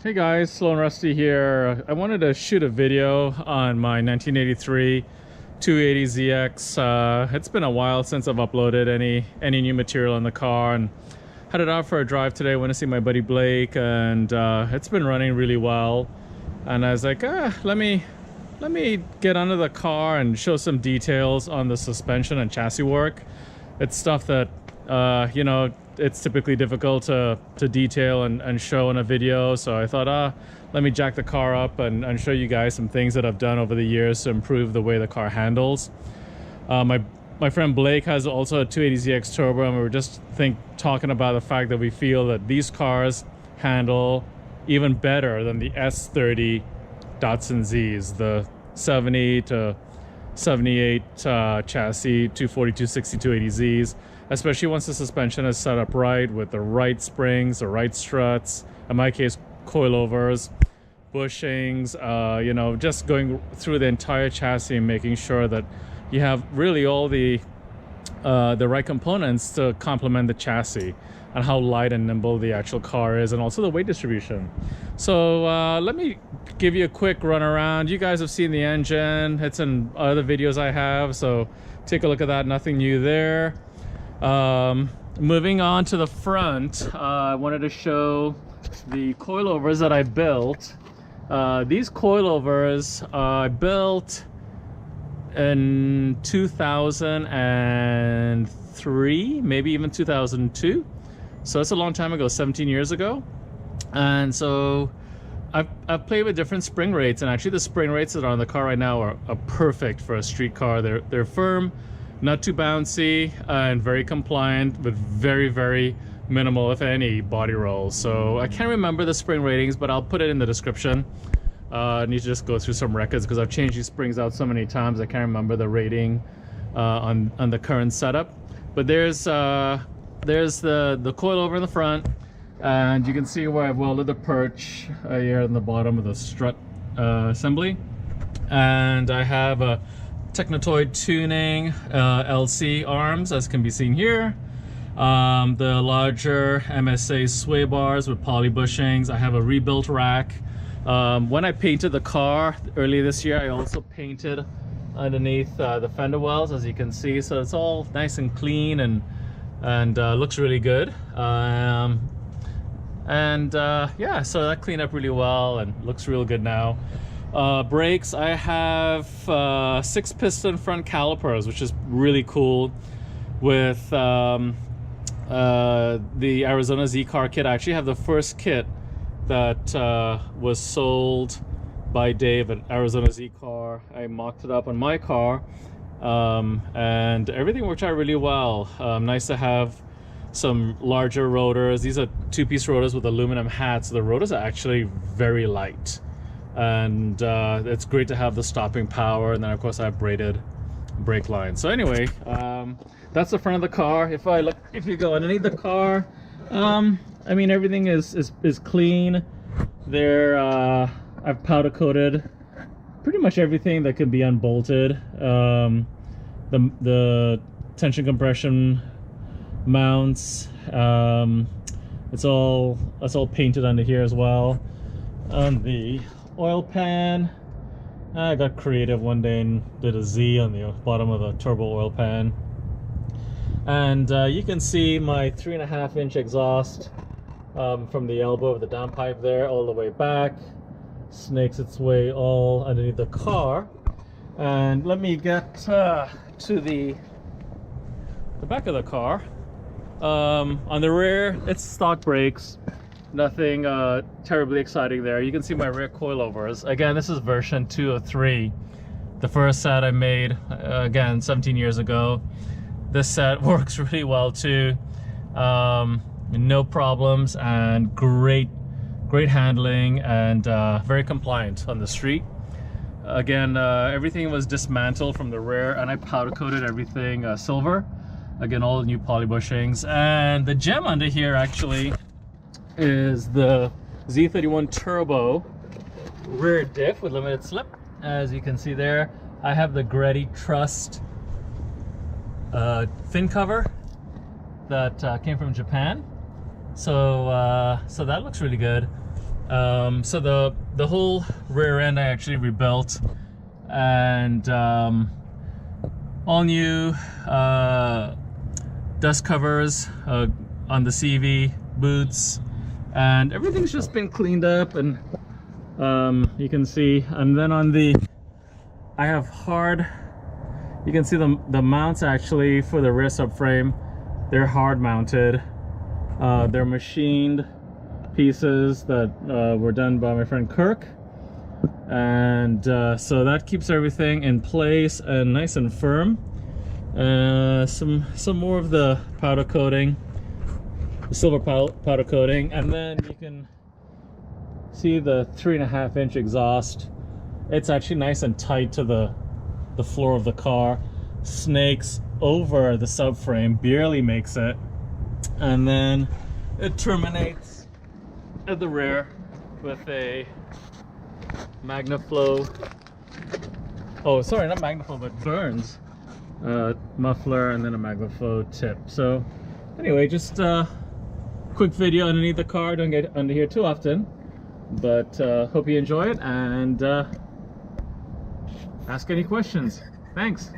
Hey guys, Slow and Rusty here. I wanted to shoot a video on my 1983 280ZX. It's been a while since I've uploaded any new material in the car, and headed out for a drive today. Went to see my buddy Blake, and it's been running really well. And I was like, let me get under the car and show some details on the suspension and chassis work. It's stuff that it's typically difficult to detail and show in a video, so I thought let me jack the car up and show you guys some things that I've done over the years to improve the way the car handles. My friend Blake has also a 280ZX Turbo, and we were just talking about the fact that we feel that these cars handle even better than the S30 Datsun Zs, the 70 to 78 chassis 240, 260, 280Zs, especially once the suspension is set up right with the right springs, the right struts, in my case coilovers, bushings, just going through the entire chassis and making sure that you have really all the right components to complement the chassis and how light and nimble the actual car is, and also the weight distribution. So let me give you a quick run around. You guys have seen the engine, it's in other videos I have, so take a look at that. Nothing new there. Moving on to the front, I wanted to show the coilovers that I built. These coilovers I built in 2003, maybe even 2002. So that's a long time ago, 17 years ago. And so I've played with different spring rates, and actually the spring rates that are on the car right now are perfect for a street car. They're firm, not too bouncy, and very compliant with very, very minimal, if any, body rolls. So I can't remember the spring ratings, but I'll put it in the description. I need to just go through some records because I've changed these springs out so many times I can't remember the rating on the current setup. But there's the coilover in the front, and you can see where I've welded the perch here in the bottom of the strut assembly. And I have a Technotoid tuning LC arms, as can be seen here. The larger MSA sway bars with poly bushings. I have a rebuilt rack. When I painted the car earlier this year, I also painted underneath the fender wells, as you can see, so it's all nice and clean and looks really good. Yeah, so that cleaned up really well and looks real good now. Brakes, I have 6-piston front calipers, which is really cool. With the Arizona Z car kit, I actually have the first kit that was sold by Dave at Arizona Z car. I mocked it up on my car, and everything worked out really well. Nice to have some larger rotors. These are 2-piece rotors with aluminum hats. The rotors are actually very light, and it's great to have the stopping power. And then of course I have braided brake lines. So anyway, that's the front of the car. If you go underneath the car, I mean, everything is clean. There, I've powder coated pretty much everything that can be unbolted. The tension compression mounts, it's all painted under here as well. On the oil pan, I got creative one day and did a Z on the bottom of the turbo oil pan. And you can see my 3.5-inch exhaust from the elbow of the downpipe there all the way back, snakes its way all underneath the car. And let me get to the back of the car. On the rear, it's stock brakes, nothing terribly exciting there. You can see my rear coilovers. Again, this is version 2 of 3, the first set I made again 17 years ago. This set works really well too. No problems, and great handling, and very compliant on the street. Again, everything was dismantled from the rear, and I powder coated everything silver. Again, all the new poly bushings. And the gem under here actually is the Z31 Turbo rear diff with limited slip. As you can see there, I have the Greddy Trust fin cover that came from Japan. So that looks really good. So the whole rear end I actually rebuilt, and all new dust covers on the CV boots, and everything's just been cleaned up, and you can see. And then on the, I have hard, you can see the mounts actually for the rear subframe, they're hard mounted. They're machined pieces that were done by my friend Kirk, and so that keeps everything in place and nice and firm. Some more of the powder coating, the silver powder coating, and then you can see the 3.5-inch exhaust. It's actually nice and tight to the floor of the car, snakes over the subframe, barely makes it, and then it terminates at the rear with a MagnaFlow, oh sorry, not MagnaFlow but Burns muffler, and then a MagnaFlow tip. So anyway, just quick video underneath the car. Don't get under here too often, but hope you enjoy it, and ask any questions. Thanks.